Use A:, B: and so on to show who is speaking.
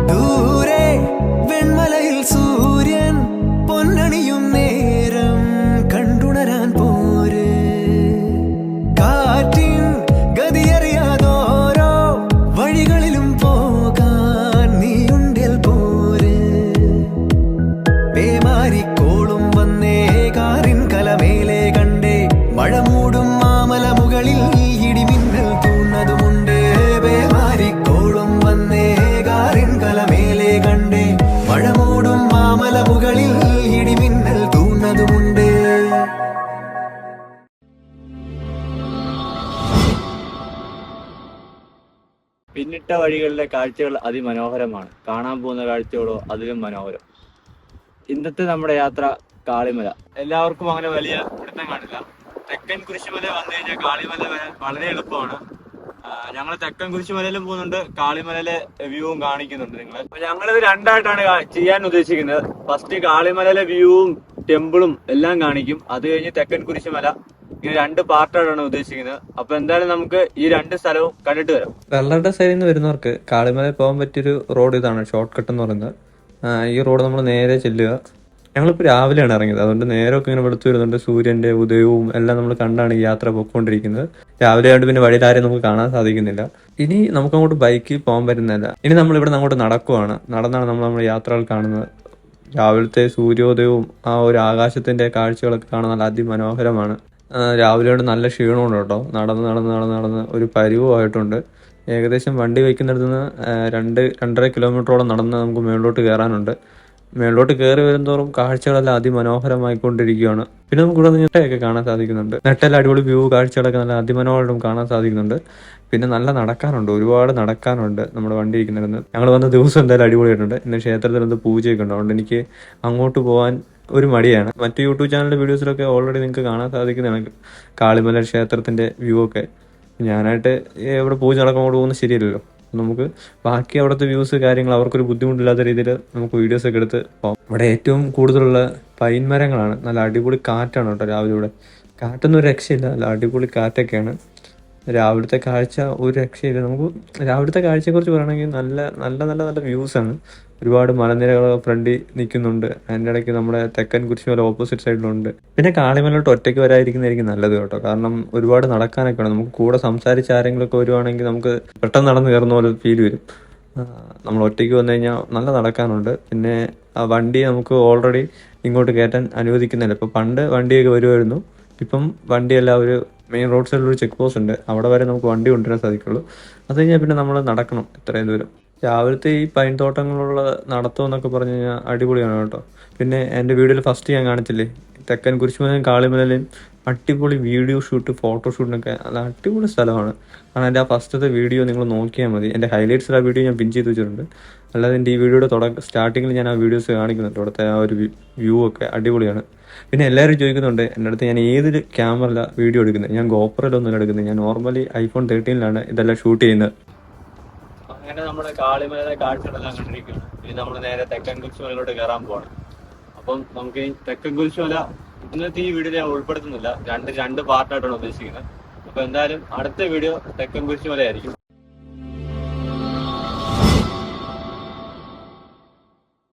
A: ദൂരെ വെൺമലയിൽ സൂര്യൻ പൊന്നണിയും നേരം കണ്ടുണരാൻ പോര്. കാറ്റിൻ ഗതിയറിയാതോരോ വഴികളിലും പോകാൻ നീയുണ്ടിൽ പോര്. പേമാരിക്കോളും വന്നേ കാറിൻ കലമേലെ കണ്ടേ മഴ മൂടും മാമല മുകളിൽ ഇടിമിന്നൽ തൂന്നതുമുണ്ട്. പേമാരിക്കോളും വന്നേ കാറിൻ കലമേലെ കണ്ടേ മഴ മൂടും മാമല മുകളിൽ ഇടിമിന്നൽ തൂന്നതുമുണ്ട്.
B: പിന്നിട്ട വഴികളിലെ കാഴ്ചകൾ അതിമനോഹരമാണ്. കാണാൻ പോകുന്ന കാഴ്ചകളോ അതിലും മനോഹരം. ഇന്നത്തെ നമ്മുടെ യാത്ര കാളിമല. എല്ലാവർക്കും അങ്ങനെ വലിയ പിടുത്തം കാണില്ല. തെക്കൻ കുരിശുമല വന്നു കഴിഞ്ഞാൽ കാളിമല വരാൻ വളരെ എളുപ്പമാണ്. ഞങ്ങൾ തെക്കൻ കുരിശുമലയിലും പോകുന്നുണ്ട്, കാളിമലയിലെ വ്യൂവും കാണിക്കുന്നുണ്ട് നിങ്ങളെ. അപ്പൊ ഞങ്ങളിത് രണ്ടായിട്ടാണ് ചെയ്യാൻ ഉദ്ദേശിക്കുന്നത്. ഫസ്റ്റ് കാളിമലയിലെ വ്യൂവും ടെമ്പിളും എല്ലാം കാണിക്കും. അത് കഴിഞ്ഞ് തെക്കൻ കുരിശുമല. ഇങ്ങനെ രണ്ട് പാർട്ടായിട്ടാണ് ഉദ്ദേശിക്കുന്നത്. അപ്പൊ എന്തായാലും നമുക്ക് ഈ രണ്ട് സ്ഥലവും കണ്ടിട്ട് വരാം.
C: വെള്ളറുടെ സൈഡിൽ നിന്ന് വരുന്നവർക്ക് കാളിമലയിൽ പോകാൻ പറ്റിയൊരു റോഡ് ഇതാണ്, ഷോർട്ട് കട്ട് എന്ന് പറയുന്നത്. ഈ റോഡ് നമ്മൾ നേരെ ചെല്ലുക. ഞങ്ങളിപ്പോൾ രാവിലെയാണ് ഇറങ്ങിയത്, അതുകൊണ്ട് നേരമൊക്കെ ഇങ്ങനെ വെളുത്തു വരുന്നുണ്ട്. സൂര്യന്റെ ഉദയവും എല്ലാം നമ്മൾ കണ്ടാണ് ഈ യാത്ര പോയിക്കൊണ്ടിരിക്കുന്നത്. രാവിലെ ആയിട്ട് പിന്നെ വഴിയിലാരെയും നമുക്ക് കാണാൻ സാധിക്കുന്നില്ല. ഇനി നമുക്കങ്ങോട്ട് ബൈക്കിൽ പോകാൻ പറ്റുന്നില്ല. ഇനി നമ്മൾ ഇവിടെ അങ്ങോട്ട് നടക്കുവാണ്. നടന്നാണ് നമ്മൾ യാത്രകൾ കാണുന്നത്. രാവിലത്തെ സൂര്യോദയവും ആ ഒരു ആകാശത്തിന്റെ കാഴ്ചകളൊക്കെ കാണാൻ നല്ല അതിമനോഹരമാണ്. രാവിലെയോട് നല്ല ക്ഷീണമുണ്ട് കേട്ടോ. നടന്ന് ഒരു പരുവമായിട്ടുണ്ട്. ഏകദേശം വണ്ടി വയ്ക്കുന്നിടത്ത് നിന്ന് 2-2.5 കിലോമീറ്ററോളം നടന്ന് നമുക്ക് മേളിലോട്ട് കയറാനുണ്ട്. മേളിലോട്ട് കയറി വരുന്നതോറും കാഴ്ചകളെല്ലാം അതിമനോഹരമായിക്കൊണ്ടിരിക്കുകയാണ്. പിന്നെ നമുക്ക് ഇവിടെ നെട്ടയൊക്കെ കാണാൻ സാധിക്കുന്നുണ്ട്. നെട്ടെല്ലാം അടിപൊളി വ്യൂ കാഴ്ചകളൊക്കെ നല്ല അതിമനോഹരം കാണാൻ സാധിക്കുന്നുണ്ട്. പിന്നെ നല്ല നടക്കാനുണ്ട്, ഒരുപാട് നടക്കാനുണ്ട് നമ്മുടെ വണ്ടി ഇരിക്കുന്നിടത്ത്. ഞങ്ങൾ വന്ന ദിവസം എന്തായാലും അടിപൊളിയായിട്ടുണ്ട്. ഇന്ന് ക്ഷേത്രത്തിൽ പൂജയൊക്കെ ഉണ്ട്, അതുകൊണ്ട് എനിക്ക് അങ്ങോട്ട് പോകാൻ ഒരു മടിയാണ്. മറ്റു യൂട്യൂബ് ചാനലിന്റെ വീഡിയോസിലൊക്കെ ഓൾറെഡി നിങ്ങൾക്ക് കാണാൻ സാധിക്കുന്നതാണ് കാളിമല ക്ഷേത്രത്തിന്റെ വ്യൂ ഒക്കെ. ഞാനായിട്ട് ഇവിടെ പൂജ നടക്കുമ്പോൾ പോകുന്നത് ശരിയല്ലല്ലോ. നമുക്ക് ബാക്കി അവിടുത്തെ വ്യൂസ് കാര്യങ്ങൾ അവർക്കൊരു ബുദ്ധിമുട്ടില്ലാത്ത രീതിയിൽ നമുക്ക് വീഡിയോസ് ഒക്കെ എടുത്ത് പോകാം. ഇവിടെ ഏറ്റവും കൂടുതലുള്ള പൈൻ മരങ്ങളാണ്. നല്ല അടിപൊളി കാറ്റാണ് കേട്ടോ രാവിലെ. ഇവിടെ കാറ്റൊന്നും ഒരു രക്ഷയില്ല, നല്ല അടിപൊളി കാറ്റൊക്കെയാണ്. രാവിലത്തെ കാഴ്ച ഒരു രക്ഷയില്ല. നമുക്ക് രാവിലത്തെ കാഴ്ചയെക്കുറിച്ച് പറയുകയാണെങ്കിൽ നല്ല നല്ല നല്ല നല്ല വ്യൂസാണ്. ഒരുപാട് മലനിരകൾ ഫ്രണ്ടിൽ നിൽക്കുന്നുണ്ട്. അതിൻ്റെ ഇടയ്ക്ക് നമ്മുടെ തെക്കൻ കുരിശുമല ഓപ്പോസിറ്റ് സൈഡിലുണ്ട്. പിന്നെ കാളിമലയോട്ട് ഒറ്റയ്ക്ക് വരാതിരിക്കുന്നതായിരിക്കും നല്ലത് കേട്ടോ. കാരണം ഒരുപാട് നടക്കാനൊക്കെ വേണം. നമുക്ക് കൂടെ സംസാരിച്ച് ആരെങ്കിലുമൊക്കെ വരുവാണെങ്കിൽ നമുക്ക് പെട്ടെന്ന് നടന്ന് കയറുന്ന പോലെ ഫീൽ വരും. നമ്മൾ ഒറ്റയ്ക്ക് വന്നു കഴിഞ്ഞാൽ നല്ല നടക്കാനുണ്ട്. പിന്നെ ആ വണ്ടി നമുക്ക് ഓൾറെഡി ഇങ്ങോട്ട് കയറ്റാൻ അനുവദിക്കുന്നില്ല. ഇപ്പോൾ പണ്ട് വണ്ടിയൊക്കെ വരുമായിരുന്നു. ഇപ്പം വണ്ടിയെല്ലാം ഒരു മെയിൻ റോഡ് സൈഡിലൊരു ചെക്ക് പോസ്റ്റ് ഉണ്ട്, അവിടെ വരെ നമുക്ക് വണ്ടി കൊണ്ടുവരാൻ സാധിക്കുള്ളൂ. അത് കഴിഞ്ഞാൽ പിന്നെ നമ്മൾ നടക്കണം ഇത്രയും ദൂരം. രാവിലത്തെ ഈ പൈൻ തോട്ടങ്ങളുള്ള നടത്തം എന്നൊക്കെ പറഞ്ഞു കഴിഞ്ഞാൽ അടിപൊളിയാണ് കേട്ടോ. പിന്നെ എൻ്റെ വീഡിയോയിൽ ഫസ്റ്റ് ഞാൻ കാണിച്ചില്ലേ, തെക്കൻ കുരിശുമലയും കാളിമലയിലും അടിപൊളി വീഡിയോ ഷൂട്ട് ഫോട്ടോഷൂട്ടിനൊക്കെ നല്ല അടിപൊളി സ്ഥലമാണ്. കാരണം എൻ്റെ ആ ഫസ്റ്റത്തെ വീഡിയോ നിങ്ങൾ നോക്കിയാൽ മതി. എൻ്റെ ഹൈലൈറ്റ്സിൽ ആ വീഡിയോ ഞാൻ പിൻ ചെയ്ത് വെച്ചിട്ടുണ്ട്. അല്ലാതെ എൻ്റെ ഈ വീഡിയോയുടെ സ്റ്റാർട്ടിങ്ങിൽ ഞാൻ ആ വീഡിയോസ് കാണിക്കുന്നുണ്ട്. അവിടുത്തെ ആ ഒരു വ്യൂ ഒക്കെ അടിപൊളിയാണ്. പിന്നെ എല്ലാവരും ചോദിക്കുന്നുണ്ട് എൻ്റെ അടുത്ത് ഞാൻ ഏതൊരു ക്യാമറയിലാണ് വീഡിയോ എടുക്കുന്നത്. ഞാൻ ഗോപ്രോയിലൊന്നും എടുക്കുന്നത്, ഞാൻ നോർമലി iPhone 13 ഇതെല്ലാം ഷൂട്ട് ചെയ്യുന്നത്.
B: അങ്ങനെ നമ്മുടെ കാളിമലയിലെ കാഴ്ചകളെല്ലാം കണ്ടിരിക്കുകയാണ്. ഇനി നമ്മൾ നേരെ തെക്കൻ കുരിശുമലയിലോട്ട് കയറാൻ പോകണം. അപ്പം നമുക്ക് ഈ തെക്കൻ കുരിശുമല ഇന്നത്തെ ഈ വീഡിയോ ഞാൻ ഉൾപ്പെടുത്തുന്നില്ല, രണ്ട് പാർട്ടായിട്ടാണ് ഉദ്ദേശിക്കുന്നത്. അപ്പൊ എന്തായാലും അടുത്ത വീഡിയോ തെക്കൻ കുരിശുമലയായിരിക്കും.